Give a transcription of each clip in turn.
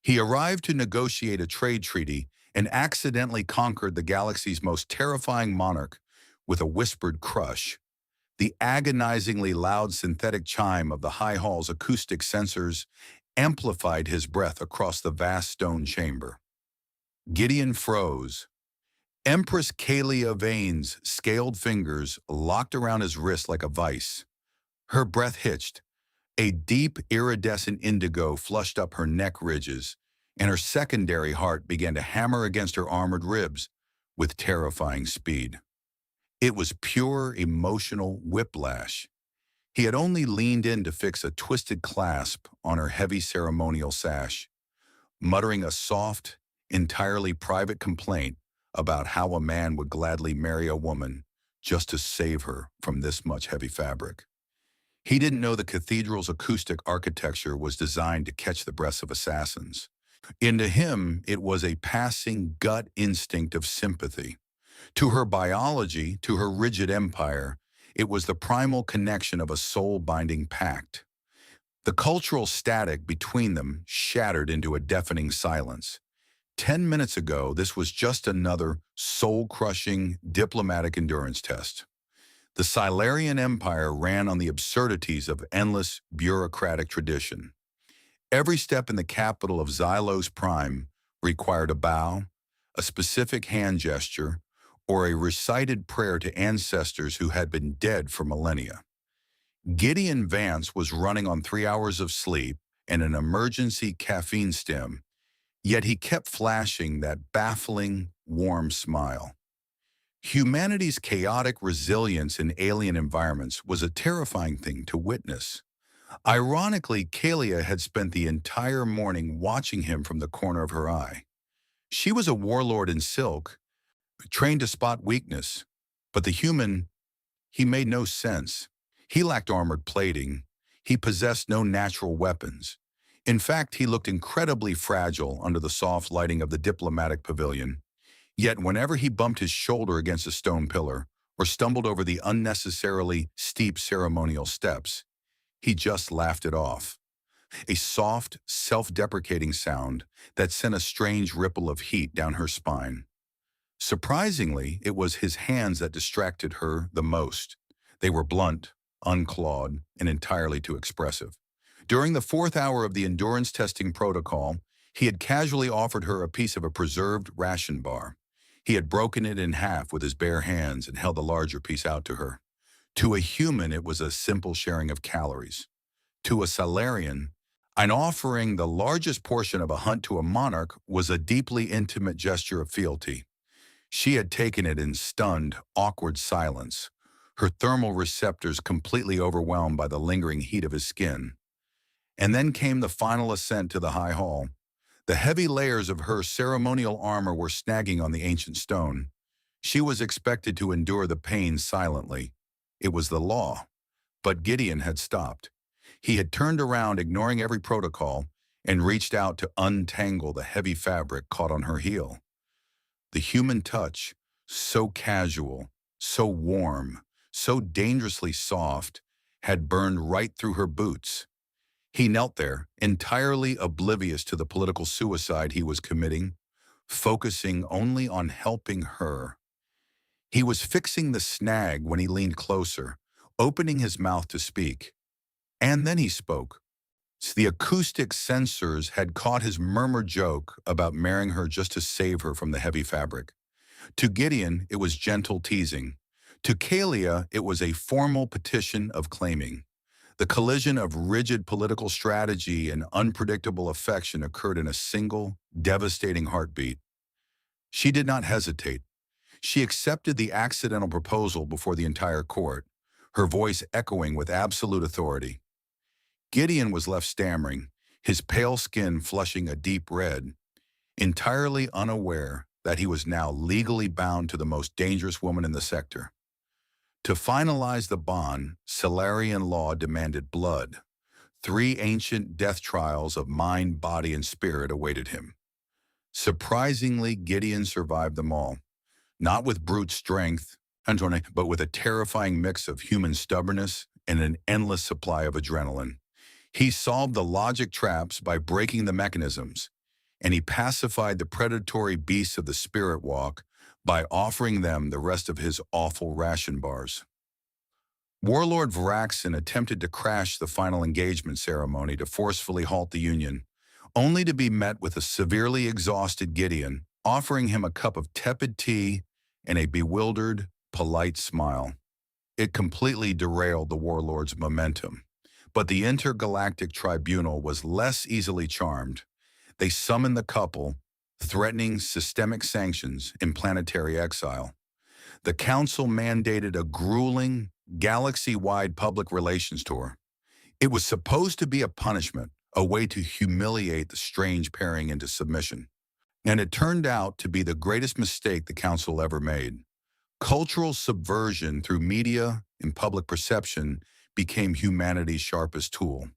He arrived to negotiate a trade treaty and accidentally conquered the galaxy's most terrifying monarch with a whispered crush. The agonizingly loud synthetic chime of the High Hall's acoustic sensors amplified his breath across the vast stone chamber. Gideon froze. Empress Kalia Vane's scaled fingers locked around his wrist like a vice. Her breath hitched. A deep, iridescent indigo flushed up her neck ridges, and her secondary heart began to hammer against her armored ribs with terrifying speed. It was pure emotional whiplash. He had only leaned in to fix a twisted clasp on her heavy ceremonial sash, muttering a soft, entirely private complaint about how a man would gladly marry a woman just to save her from this much heavy fabric. He didn't know the cathedral's acoustic architecture was designed to catch the breaths of assassins. Into him, it was a passing gut instinct of sympathy. To her biology, to her rigid empire, it was the primal connection of a soul-binding pact. The cultural static between them shattered into a deafening silence. 10 minutes ago, this was just another soul-crushing diplomatic endurance test. The Silurian Empire ran on the absurdities of endless bureaucratic tradition. Every step in the capital of Xylos Prime required a bow, a specific hand gesture, or a recited prayer to ancestors who had been dead for millennia. Gideon Vance was running on 3 hours of sleep and an emergency caffeine stim, yet he kept flashing that baffling, warm smile. Humanity's chaotic resilience in alien environments was a terrifying thing to witness. Ironically, Kalia had spent the entire morning watching him from the corner of her eye. She was a warlord in silk, trained to spot weakness, but the human, he made no sense. He lacked armored plating. He possessed no natural weapons. In fact, he looked incredibly fragile under the soft lighting of the diplomatic pavilion. Yet whenever he bumped his shoulder against a stone pillar or stumbled over the unnecessarily steep ceremonial steps, he just laughed it off. A soft, self-deprecating sound that sent a strange ripple of heat down her spine. Surprisingly, it was his hands that distracted her the most. They were blunt, unclawed, and entirely too expressive. During the 4th hour of the endurance testing protocol, he had casually offered her a piece of a preserved ration bar. He had broken it in half with his bare hands and held the larger piece out to her. To a human, it was a simple sharing of calories. To a Silurian, an offering the largest portion of a hunt to a monarch was a deeply intimate gesture of fealty. She had taken it in stunned, awkward silence, her thermal receptors completely overwhelmed by the lingering heat of his skin. And then came the final ascent to the High Hall. The heavy layers of her ceremonial armor were snagging on the ancient stone. She was expected to endure the pain silently. It was the law. But Gideon had stopped. He had turned around, ignoring every protocol, and reached out to untangle the heavy fabric caught on her heel. The human touch, so casual, so warm, so dangerously soft, had burned right through her boots. He knelt there, entirely oblivious to the political suicide he was committing, focusing only on helping her. He was fixing the snag when he leaned closer, opening his mouth to speak. And then he spoke. The acoustic sensors had caught his murmured joke about marrying her just to save her from the heavy fabric. To Gideon, it was gentle teasing. To Kalia, it was a formal petition of claiming. The collision of rigid political strategy and unpredictable affection occurred in a single, devastating heartbeat. She did not hesitate. She accepted the accidental proposal before the entire court, her voice echoing with absolute authority. Gideon was left stammering, his pale skin flushing a deep red, entirely unaware that he was now legally bound to the most dangerous woman in the sector. To finalize the bond, Solarian law demanded blood. 3 ancient death trials of mind, body, and spirit awaited him. Surprisingly, Gideon survived them all, not with brute strength, but with a terrifying mix of human stubbornness and an endless supply of adrenaline. He solved the logic traps by breaking the mechanisms. and he pacified the predatory beasts of the spirit walk by offering them the rest of his awful ration bars. Warlord Varaxin attempted to crash the final engagement ceremony to forcefully halt the Union, only to be met with a severely exhausted Gideon, offering him a cup of tepid tea and a bewildered, polite smile. It completely derailed the warlord's momentum. But the intergalactic tribunal was less easily charmed. They summoned the couple, threatening systemic sanctions in planetary exile. The council mandated a grueling, galaxy-wide public relations tour. It was supposed to be a punishment, a way to humiliate the strange pairing into submission. And it turned out to be the greatest mistake the council ever made. Cultural subversion through media and public perception became humanity's sharpest tool.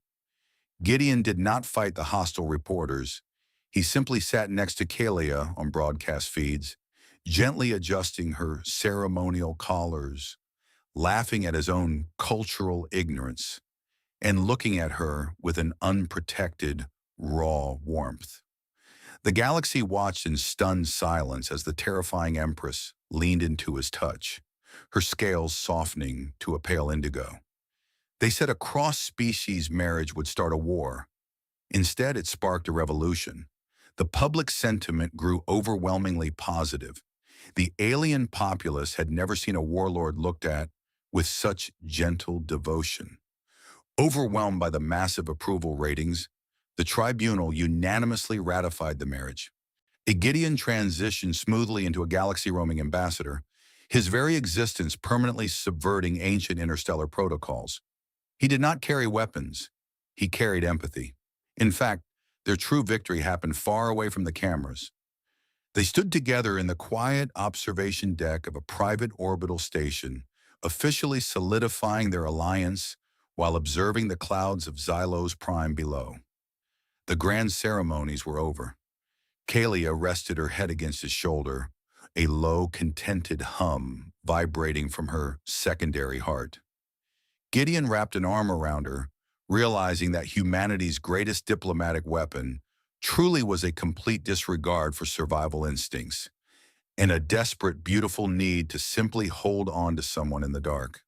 Gideon did not fight the hostile reporters. He simply sat next to Kalia on broadcast feeds, gently adjusting her ceremonial collars, laughing at his own cultural ignorance, and looking at her with an unprotected, raw warmth. The galaxy watched in stunned silence as the terrifying Empress leaned into his touch, her scales softening to a pale indigo. They said a cross-species marriage would start a war. Instead, it sparked a revolution. The public sentiment grew overwhelmingly positive. The alien populace had never seen a warlord looked at with such gentle devotion. Overwhelmed by the massive approval ratings, the tribunal unanimously ratified the marriage. Gideon transitioned smoothly into a galaxy-roaming ambassador, his very existence permanently subverting ancient interstellar protocols. He did not carry weapons. He carried empathy. In fact, their true victory happened far away from the cameras. They stood together in the quiet observation deck of a private orbital station, officially solidifying their alliance while observing the clouds of Xylos Prime below. The grand ceremonies were over. Kalia rested her head against his shoulder, a low, contented hum vibrating from her secondary heart. Gideon wrapped an arm around her, realizing that humanity's greatest diplomatic weapon truly was a complete disregard for survival instincts and a desperate, beautiful need to simply hold on to someone in the dark.